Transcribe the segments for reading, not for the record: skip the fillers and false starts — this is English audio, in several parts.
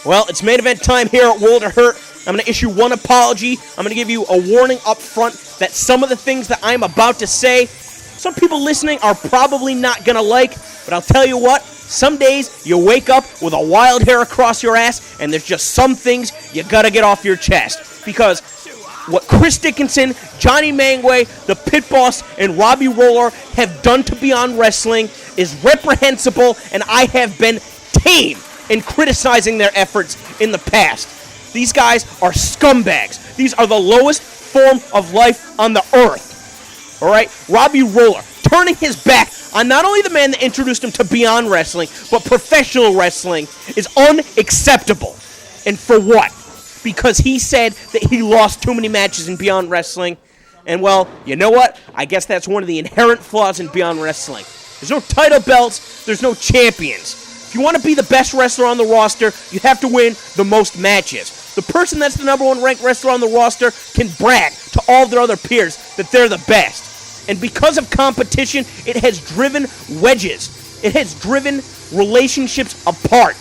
Well, it's main event time here at World of Hurt. I'm going to issue one apology. I'm going to give you a warning up front that some of the things that I'm about to say, some people listening are probably not going to like, but I'll tell you what, some days you wake up with a wild hair across your ass, and there's just some things you got to get off your chest. Because what Chris Dickinson, Johnny Mangway, the Pit Boss, and Robbie Roller have done to Beyond Wrestling is reprehensible, and I have been tame in criticizing their efforts in the past. These guys are scumbags. These are the lowest form of life on the earth. All right? Robbie Roller turning his back on not only the man that introduced him to Beyond Wrestling, but professional wrestling is unacceptable. And for what? Because he said that he lost too many matches in Beyond Wrestling. And, well, you know what? I guess that's one of the inherent flaws in Beyond Wrestling. There's no title belts. There's no champions. If you want to be the best wrestler on the roster, you have to win the most matches. The person that's the number one ranked wrestler on the roster can brag to all their other peers that they're the best. And because of competition, it has driven wedges. It has driven relationships apart.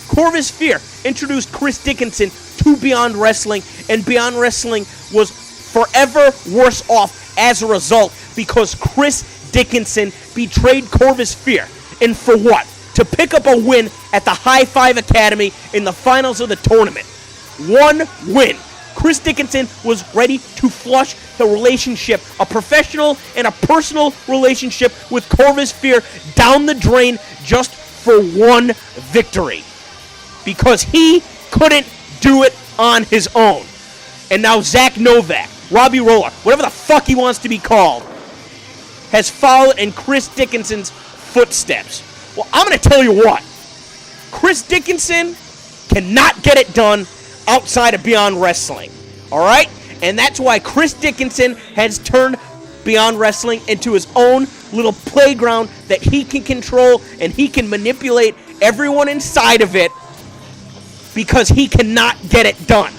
Corvis Fear introduced Chris Dickinson to Beyond Wrestling, and Beyond Wrestling was forever worse off as a result because Chris Dickinson betrayed Corvis Fear. And for what? To pick up a win at the High Five Academy in the finals of the tournament. One win. Chris Dickinson was ready to flush the relationship, a professional and a personal relationship with Corvis Fear, down the drain just for one victory. Because he couldn't do it on his own. And now Zack Novak, Robbie Roller, whatever the fuck he wants to be called, has followed in Chris Dickinson's footsteps. Well, I'm going to tell you what. Chris Dickinson cannot get it done outside of Beyond Wrestling. All right? And that's why Chris Dickinson has turned Beyond Wrestling into his own little playground that he can control, and he can manipulate everyone inside of it because he cannot get it done.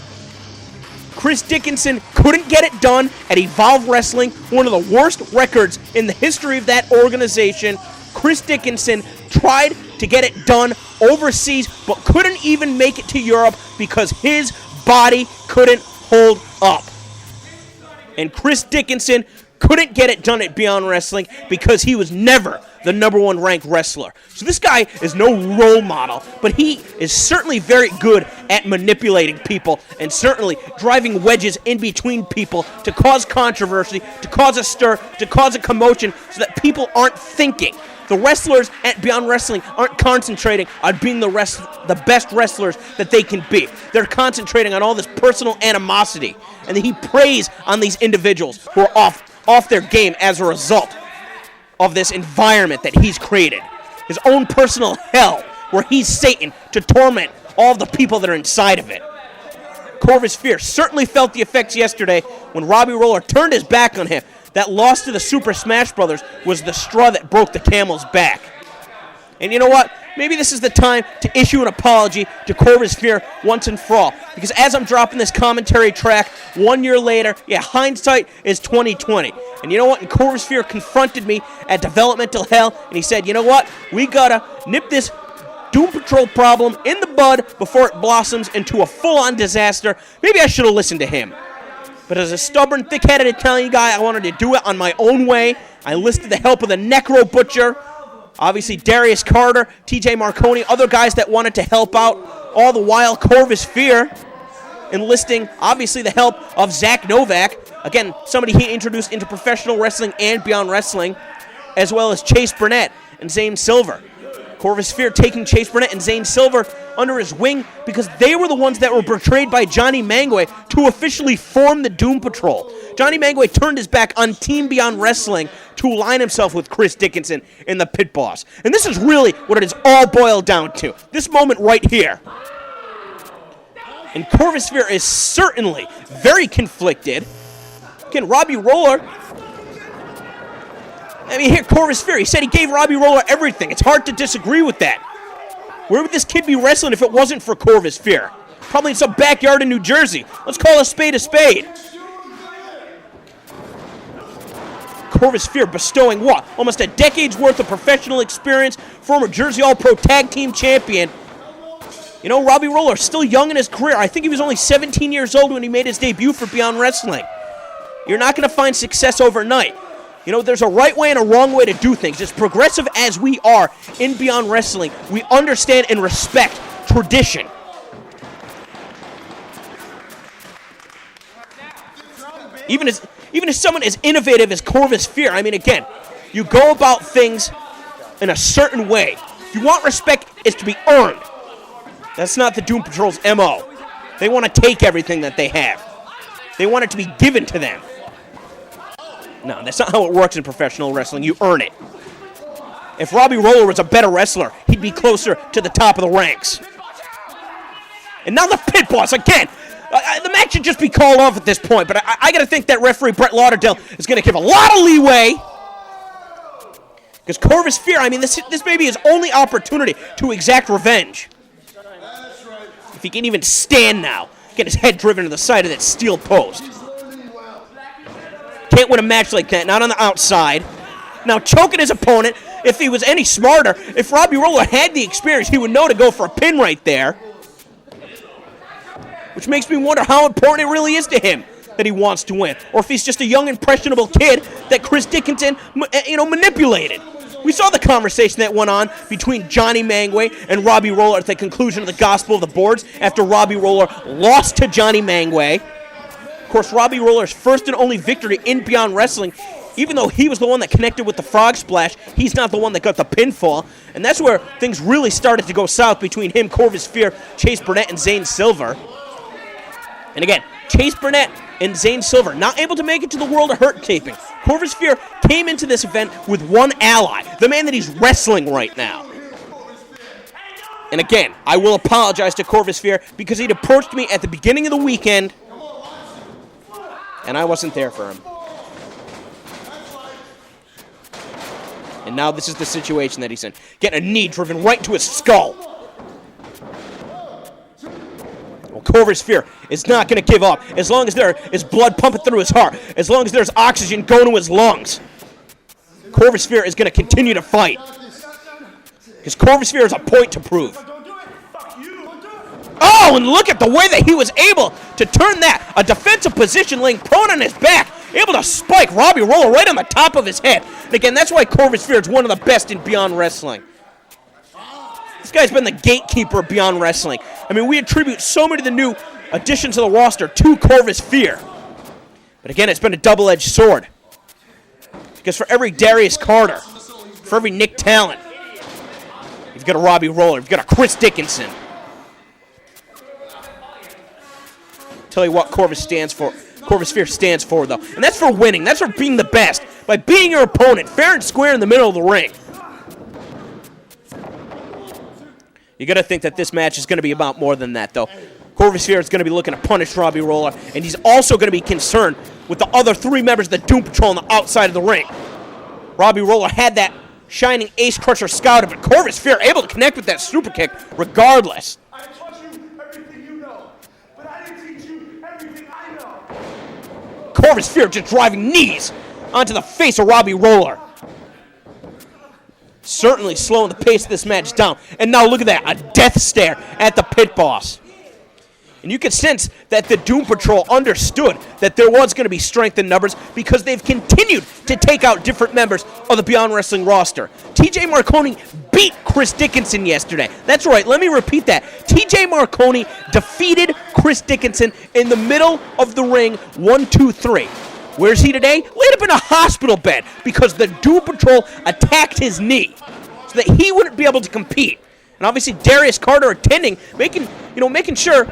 Chris Dickinson couldn't get it done at Evolve Wrestling, one of the worst records in the history of that organization. Chris Dickinson tried to get it done overseas, but couldn't even make it to Europe because his body couldn't hold up. And Chris Dickinson couldn't get it done at Beyond Wrestling because he was never the number one ranked wrestler. So this guy is no role model, but he is certainly very good at manipulating people and certainly driving wedges in between people to cause controversy, to cause a stir, to cause a commotion so that people aren't thinking. The wrestlers at Beyond Wrestling aren't concentrating on being the best wrestlers that they can be. They're concentrating on all this personal animosity. And he preys on these individuals who are off their game as a result of this environment that he's created. His own personal hell where he's Satan to torment all the people that are inside of it. Corvis Fear certainly felt the effects yesterday when Robbie Roller turned his back on him. That loss to the Super Smash Brothers was the straw that broke the camel's back. And you know what? Maybe this is the time to issue an apology to Corvis Fear once and for all. Because as I'm dropping this commentary track 1 year later, hindsight is 2020. And you know what? And Corvis Fear confronted me at Developmental Hell, and he said, you know what? We gotta nip this Doom Patrol problem in the bud before it blossoms into a full-on disaster. Maybe I should have listened to him. But as a stubborn, thick-headed Italian guy, I wanted to do it on my own way. I enlisted the help of the Necro Butcher, obviously Darius Carter, TJ Marconi, other guys that wanted to help out, all the while Corvis Fear, enlisting, obviously, the help of Zack Novak, again, somebody he introduced into professional wrestling and Beyond Wrestling, as well as Chase Burnett and Zane Silver. Corvis Fear taking Chase Burnett and Zane Silver under his wing because they were the ones that were betrayed by Johnny Mangway to officially form the Doom Patrol. Johnny Mangway turned his back on Team Beyond Wrestling to align himself with Chris Dickinson in the Pit Boss. And this is really what it is all boiled down to. This moment right here. And Corvis Fear is certainly very conflicted. Again, Robbie Roller, here Corvis Fear, he said he gave Robbie Roller everything. It's hard to disagree with that. Where would this kid be wrestling if it wasn't for Corvis Fear? Probably in some backyard in New Jersey. Let's call a spade a spade. Corvis Fear bestowing what? Almost a decade's worth of professional experience, former Jersey All-Pro Tag Team Champion. You know, Robbie Roller, still young in his career. I think he was only 17 years old when he made his debut for Beyond Wrestling. You're not going to find success overnight. You know, there's a right way and a wrong way to do things. As progressive as we are in Beyond Wrestling, we understand and respect tradition. Even as someone as innovative as Corvis Fear, I mean, again, you go about things in a certain way. If you want respect, it's to be earned. That's not the Doom Patrol's MO. They want to take everything that they have. They want it to be given to them. No, that's not how it works in professional wrestling. You earn it. If Robbie Roller was a better wrestler, he'd be closer to the top of the ranks. And now the Pit Boss, again. The match should just be called off at this point, but I got to think that referee Brett Lauderdale is going to give a lot of leeway. Because Corvis Fear, I mean, this may be his only opportunity to exact revenge. If he can even stand now, get his head driven to the side of that steel post. Can't win a match like that, not on the outside. Now choking his opponent, if he was any smarter, if Robbie Roller had the experience, he would know to go for a pin right there. Which makes me wonder how important it really is to him that he wants to win. Or if he's just a young, impressionable kid that Chris Dickinson, manipulated. We saw the conversation that went on between Johnny Mangway and Robbie Roller at the conclusion of the Gospel of the Boards after Robbie Roller lost to Johnny Mangway. Of course, Robbie Roller's first and only victory in Beyond Wrestling, even though he was the one that connected with the Frog Splash, he's not the one that got the pinfall. And that's where things really started to go south between him, Corvis Fear, Chase Burnett, and Zane Silver. And again, Chase Burnett and Zane Silver not able to make it to the World of Hurt taping. Corvis Fear came into this event with one ally, the man that he's wrestling right now. And again, I will apologize to Corvis Fear because he'd approached me at the beginning of the weekend, and I wasn't there for him. And now this is the situation that he's in. Getting a knee driven right to his skull. Well, Corvis Fear is not going to give up as long as there is blood pumping through his heart, as long as there's oxygen going to his lungs. Corvis Fear is going to continue to fight. Because Corvis Fear has a point to prove. Oh, and look at the way that he was able to turn that. A defensive position laying prone on his back. Able to spike Robbie Roller right on the top of his head. And again, that's why Corvis Fear is one of the best in Beyond Wrestling. This guy's been the gatekeeper of Beyond Wrestling. I mean, we attribute so many of the new additions to the roster to Corvis Fear. But again, it's been a double-edged sword. Because for every Darius Carter, for every Nick Talent, you've got a Robbie Roller, you've got a Chris Dickinson. Tell you what Corvis Fear stands for, though. And that's for winning. That's for being the best. By beating your opponent fair and square in the middle of the ring. You got to think that this match is going to be about more than that, though. Corvis Fear is going to be looking to punish Robbie Roller, and he's also going to be concerned with the other three members of the Doom Patrol on the outside of the ring. Robbie Roller had that shining Ace Crusher scouted, but Corvis Fear able to connect with that super kick regardless. I taught you everything you know, but I didn't teach you everything I know. Corvis Fear just driving knees onto the face of Robbie Roller. Certainly slowing the pace of this match down. And now look at that, a death stare at the Pit Boss. And you can sense that the Doom Patrol understood that there was going to be strength in numbers because they've continued to take out different members of the Beyond Wrestling roster. TJ Marconi beat Chris Dickinson yesterday. That's right, let me repeat that. TJ Marconi defeated Chris Dickinson in the middle of the ring, 1, 2, 3. Where's he today? Laid up in a hospital bed because the Doom Patrol attacked his knee so that he wouldn't be able to compete. And obviously Darius Carter attending, making sure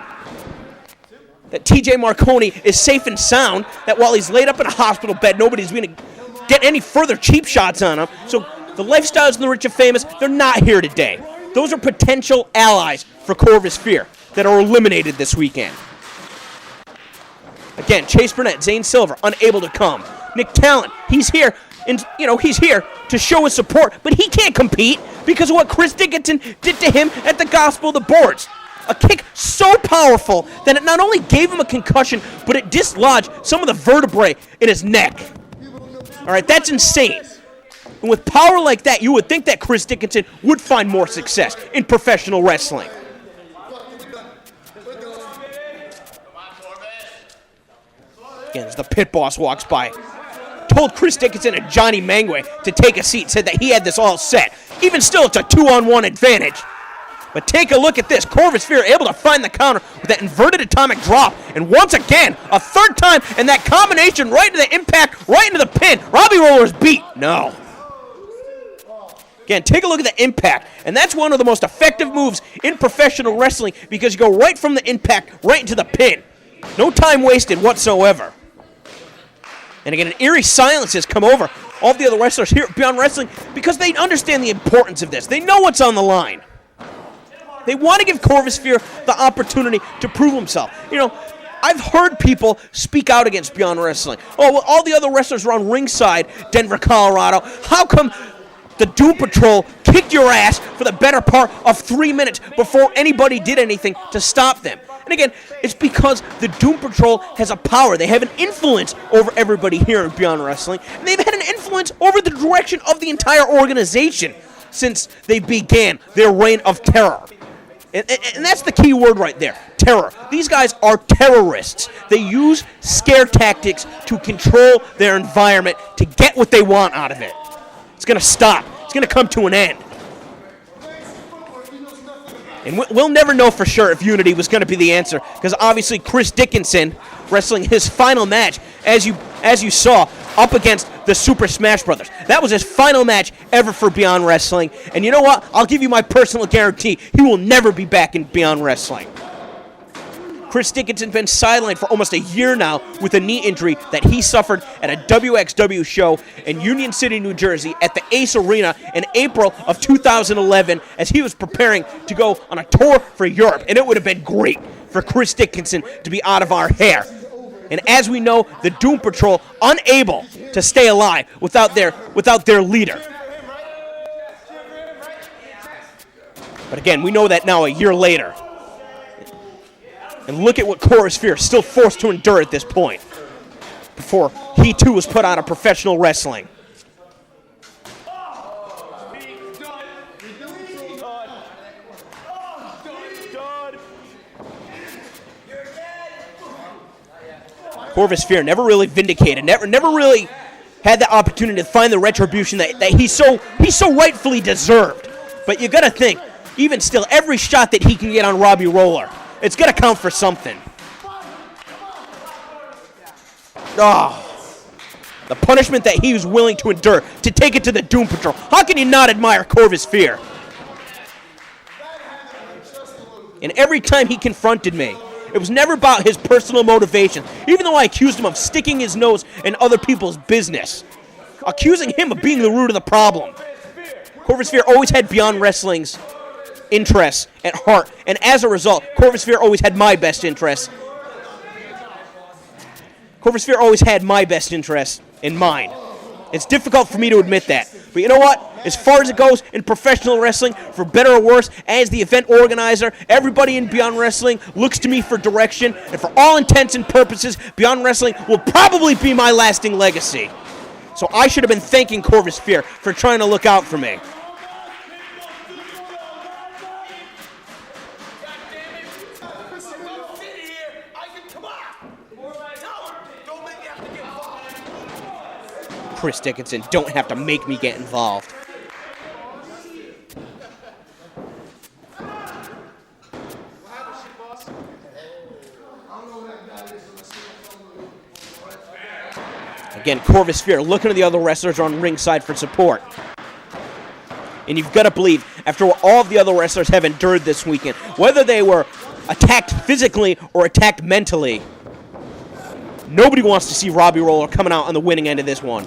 that TJ Marconi is safe and sound, that while he's laid up in a hospital bed, nobody's going to get any further cheap shots on him. So the Lifestyles and the Rich and Famous, they're not here today. Those are potential allies for Corvis Fear that are eliminated this weekend. Again, Chase Burnett, Zane Silver, unable to come. Nick Talent, he's here, and he's here to show his support, but he can't compete because of what Chris Dickinson did to him at the Gospel of the Boards. A kick so powerful that it not only gave him a concussion, but it dislodged some of the vertebrae in his neck. All right, that's insane. And with power like that, you would think that Chris Dickinson would find more success in professional wrestling. Again, as the pit boss walks by, told Chris Dickinson and Johnny Mangway to take a seat, said that he had this all set. Even still, it's a 2-on-1 advantage. But take a look at this. Corvis Fear able to find the counter with that inverted atomic drop. And once again, a third time, and that combination right into the impact, right into the pin. Robbie Roller's beat. No. Again, take a look at the impact. And that's one of the most effective moves in professional wrestling because you go right from the impact right into the pin. No time wasted whatsoever. And again, an eerie silence has come over all of the other wrestlers here at Beyond Wrestling because they understand the importance of this. They know what's on the line. They want to give Corvis Fear the opportunity to prove himself. You know, I've heard people speak out against Beyond Wrestling. Oh, well, all the other wrestlers are on ringside, Denver, Colorado. How come the Doom Patrol kicked your ass for the better part of 3 minutes before anybody did anything to stop them? And again, it's because the Doom Patrol has a power. They have an influence over everybody here in Beyond Wrestling, and they've had an influence over the direction of the entire organization since they began their reign of terror. And that's the key word right there, terror. These guys are terrorists. They use scare tactics to control their environment to get what they want out of it. It's going to stop. It's going to come to an end. And we'll never know for sure if Unity was going to be the answer, because obviously Chris Dickinson wrestling his final match, as you saw, up against the Super Smash Brothers. That was his final match ever for Beyond Wrestling. And you know what? I'll give you my personal guarantee. He will never be back in Beyond Wrestling. Chris Dickinson's been sidelined for almost a year now with a knee injury that he suffered at a WXW show in Union City, New Jersey at the Ace Arena in April of 2011 as he was preparing to go on a tour for Europe. And it would have been great for Chris Dickinson to be out of our hair. And as we know, the Doom Patrol unable to stay alive without their leader. But again, we know that now a year later. And look at what Corvis Fear is still forced to endure at this point before he too was put out of professional wrestling. Corvis Fear never really vindicated, never really had the opportunity to find the retribution that he so rightfully deserved. But you gotta think, even still, every shot that he can get on Robbie Roller, it's going to count for something. Oh, the punishment that he was willing to endure to take it to the Doom Patrol. How can you not admire Corvis Fear? And every time he confronted me, it was never about his personal motivation, even though I accused him of sticking his nose in other people's business. Accusing him of being the root of the problem. Corvis Fear always had Beyond Wrestling's interests at heart, and as a result, Corvis Fear always had my best interests. Corvis Fear always had my best interests in mind. It's difficult for me to admit that, but you know what? As far as it goes in professional wrestling, for better or worse, as the event organizer, everybody in Beyond Wrestling looks to me for direction, and for all intents and purposes, Beyond Wrestling will probably be my lasting legacy. So I should have been thanking Corvis Fear for trying to look out for me. Chris Dickinson, don't have to make me get involved. Again, Corvis Fear looking at the other wrestlers on ringside for support. And you've got to believe, after what all of the other wrestlers have endured this weekend, whether they were attacked physically or attacked mentally, nobody wants to see Robbie Roller coming out on the winning end of this one.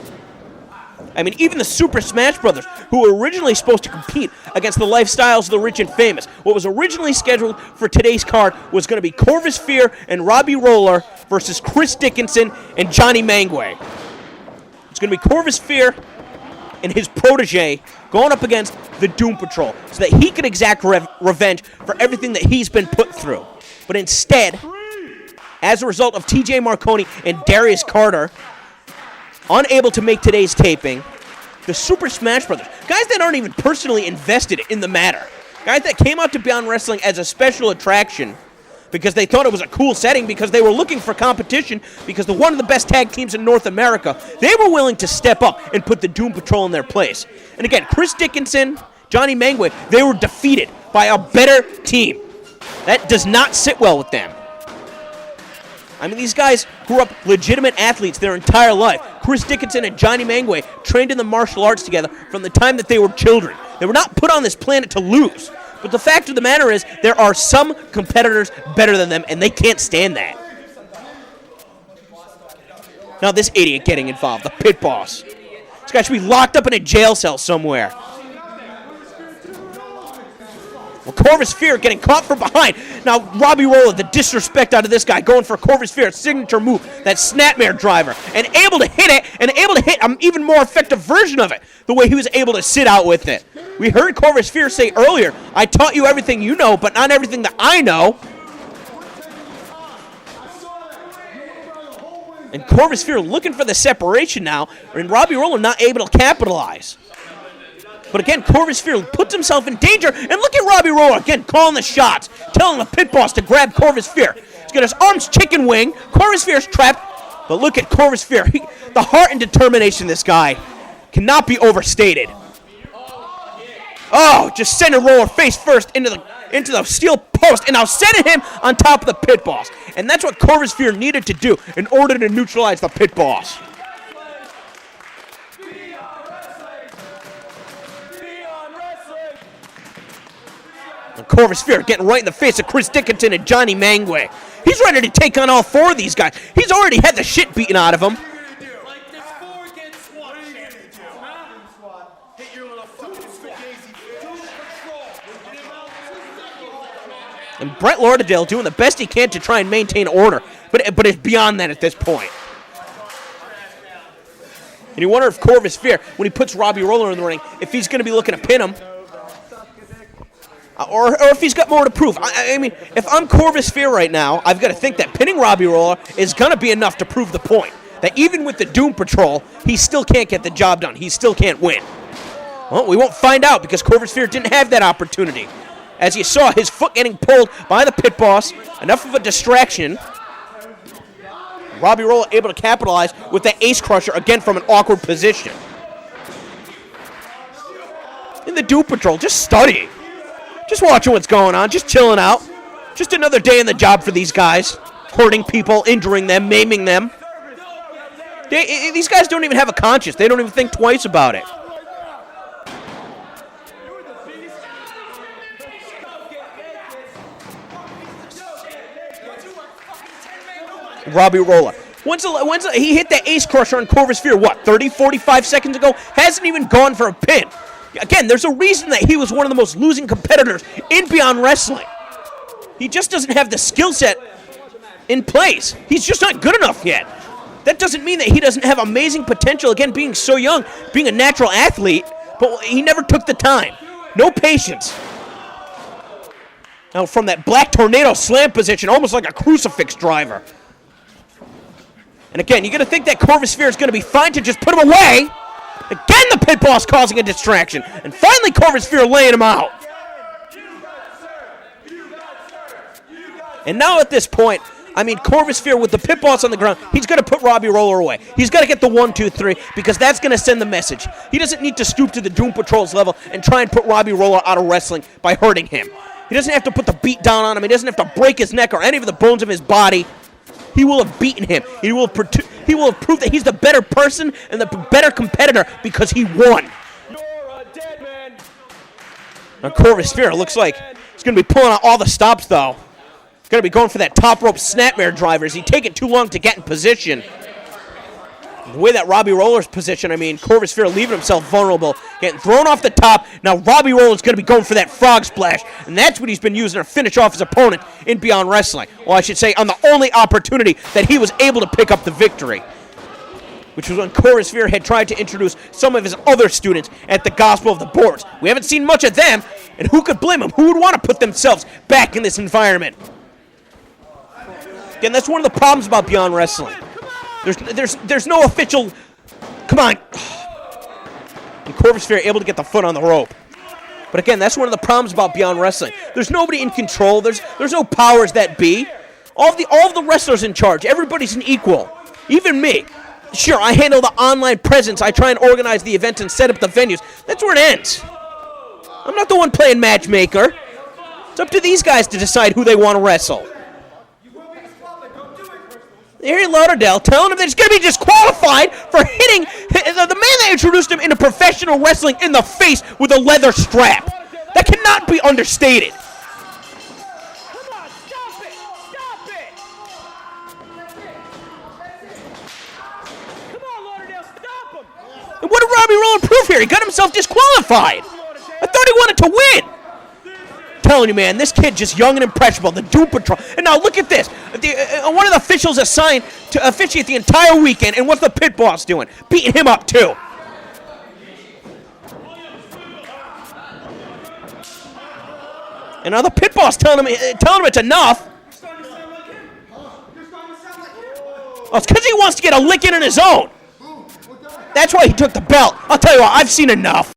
I mean, even the Super Smash Brothers, who were originally supposed to compete against the Lifestyles of the Rich and Famous, what was originally scheduled for today's card was going to be Corvis Fear and Robbie Roller versus Chris Dickinson and Johnny Mangway. It's going to be Corvis Fear and his protege going up against the Doom Patrol so that he could exact revenge for everything that he's been put through. But instead, as a result of TJ Marconi and Darius Carter unable to make today's taping. The Super Smash Brothers, guys that aren't even personally invested in the matter. Guys that came out to Beyond Wrestling as a special attraction because they thought it was a cool setting, because they were looking for competition, because they're one of the best tag teams in North America. They were willing to step up and put the Doom Patrol in their place. And again, Chris Dickinson, Johnny Mangwe, they were defeated by a better team. That does not sit well with them. I mean, these guys grew up legitimate athletes their entire life. Chris Dickinson and Johnny Mangwe trained in the martial arts together from the time that they were children. They were not put on this planet to lose. But the fact of the matter is, there are some competitors better than them, and they can't stand that. Now this idiot getting involved, the pit boss. This guy should be locked up in a jail cell somewhere. Well, Corvis Fear getting caught from behind. Now, Robbie Roller, the disrespect out of this guy, going for Corvis Fear's signature move, that Snapmare driver, and able to hit it, and able to hit an even more effective version of it, the way he was able to sit out with it. We heard Corvis Fear say earlier, I taught you everything you know, but not everything that I know. And Corvis Fear looking for the separation now, and Robbie Roller not able to capitalize. But again, Corvis Fear puts himself in danger, and look at Robbie Roller, again, calling the shots, telling the pit boss to grab Corvis Fear. He's got his arms chicken wing, Corvis Fear's trapped, but look at Corvis Fear. The heart and determination of this guy cannot be overstated. Oh, just sending Roller face first into the steel post, and now sending him on top of the pit boss. And that's what Corvis Fear needed to do in order to neutralize the pit boss. And Corvis Fear getting right in the face of Chris Dickinson and Johnny Mangwe. He's ready to take on all four of these guys. He's already had the shit beaten out of him. And Brett Lauderdale doing the best he can to try and maintain order, but it's beyond that at this point. And you wonder if Corvis Fear, when he puts Robbie Roller in the ring, if he's going to be looking to pin him, or if he's got more to prove. I mean, if I'm Corvis Fear right now, I've got to think that pinning Robbie Roller is going to be enough to prove the point. That even with the Doom Patrol, he still can't get the job done. He still can't win. Well, we won't find out because Corvis Fear didn't have that opportunity. As you saw, his foot getting pulled by the pit boss. Enough of a distraction. Robbie Roller able to capitalize with the Ace Crusher, again from an awkward position. In the Doom Patrol, just studying. Just watching what's going on, just chilling out. Just another day in the job for these guys. Hurting people, injuring them, maiming them. These guys don't even have a conscience. They don't even think twice about it. Robbie Roller. Once he hit that Ace Crusher on Corvis Fear, what, 30, 45 seconds ago? Hasn't even gone for a pin. Again, there's a reason that he was one of the most losing competitors in Beyond Wrestling. He just doesn't have the skill set in place. He's just not good enough yet. That doesn't mean that he doesn't have amazing potential, again, being so young, being a natural athlete, but he never took the time. No patience. Now from that Black Tornado slam position, almost like a crucifix driver. And again, you're going to think that Corvis Fear is going to be fine to just put him away. Again, the pit boss causing a distraction. And finally, Corvis Fear laying him out. And now at this point, I mean, Corvis Fear with the pit boss on the ground, he's going to put Robbie Roller away. He's got to get the 1, 2, 3 because that's going to send the message. He doesn't need to stoop to the Doom Patrol's level and try and put Robbie Roller out of wrestling by hurting him. He doesn't have to put the beat down on him. He doesn't have to break his neck or any of the bones of his body. He will have beaten him. He will have proved that he's the better person and the better competitor because he won. Now Corvis Fear looks like he's going to be pulling out all the stops, though. He's going to be going for that top rope snapmare driver. Is he taking too long to get in position? The way that Robbie Roller's position, I mean, Corvis Fear leaving himself vulnerable, getting thrown off the top. Now Robbie Roller's going to be going for that frog splash, and that's what he's been using to finish off his opponent in Beyond Wrestling. Well, I should say, on the only opportunity that he was able to pick up the victory, which was when Corvis Fear had tried to introduce some of his other students at the Gospel of the Boards. We haven't seen much of them, and who could blame them? Who would want to put themselves back in this environment? Again, that's one of the problems about Beyond Wrestling. There's no official come on. And Corvis able to get the foot on the rope. But again, that's one of the problems about Beyond Wrestling. There's nobody in control. There's no powers that be. All of the wrestlers in charge. Everybody's an equal. Even me. Sure, I handle the online presence. I try and organize the events and set up the venues. That's where it ends. I'm not the one playing matchmaker. It's up to these guys to decide who they want to wrestle. Here in Lauderdale telling him that he's going to be disqualified for hitting the man that introduced him into professional wrestling in the face with a leather strap. That cannot be understated. Come on, stop it! Stop it! Come on, Lauderdale, stop him! And what did Robbie Roll prove here? He got himself disqualified. I thought he wanted to win. Telling you, man, this kid just young and impressionable, the Doom Patrol. And now look at this. One of the officials assigned to officiate the entire weekend, and what's the pit boss doing? Beating him up, too. And now the pit boss telling him it's enough. Oh, it's because he wants to get a lick in on his own. That's why he took the belt. I'll tell you what, I've seen enough.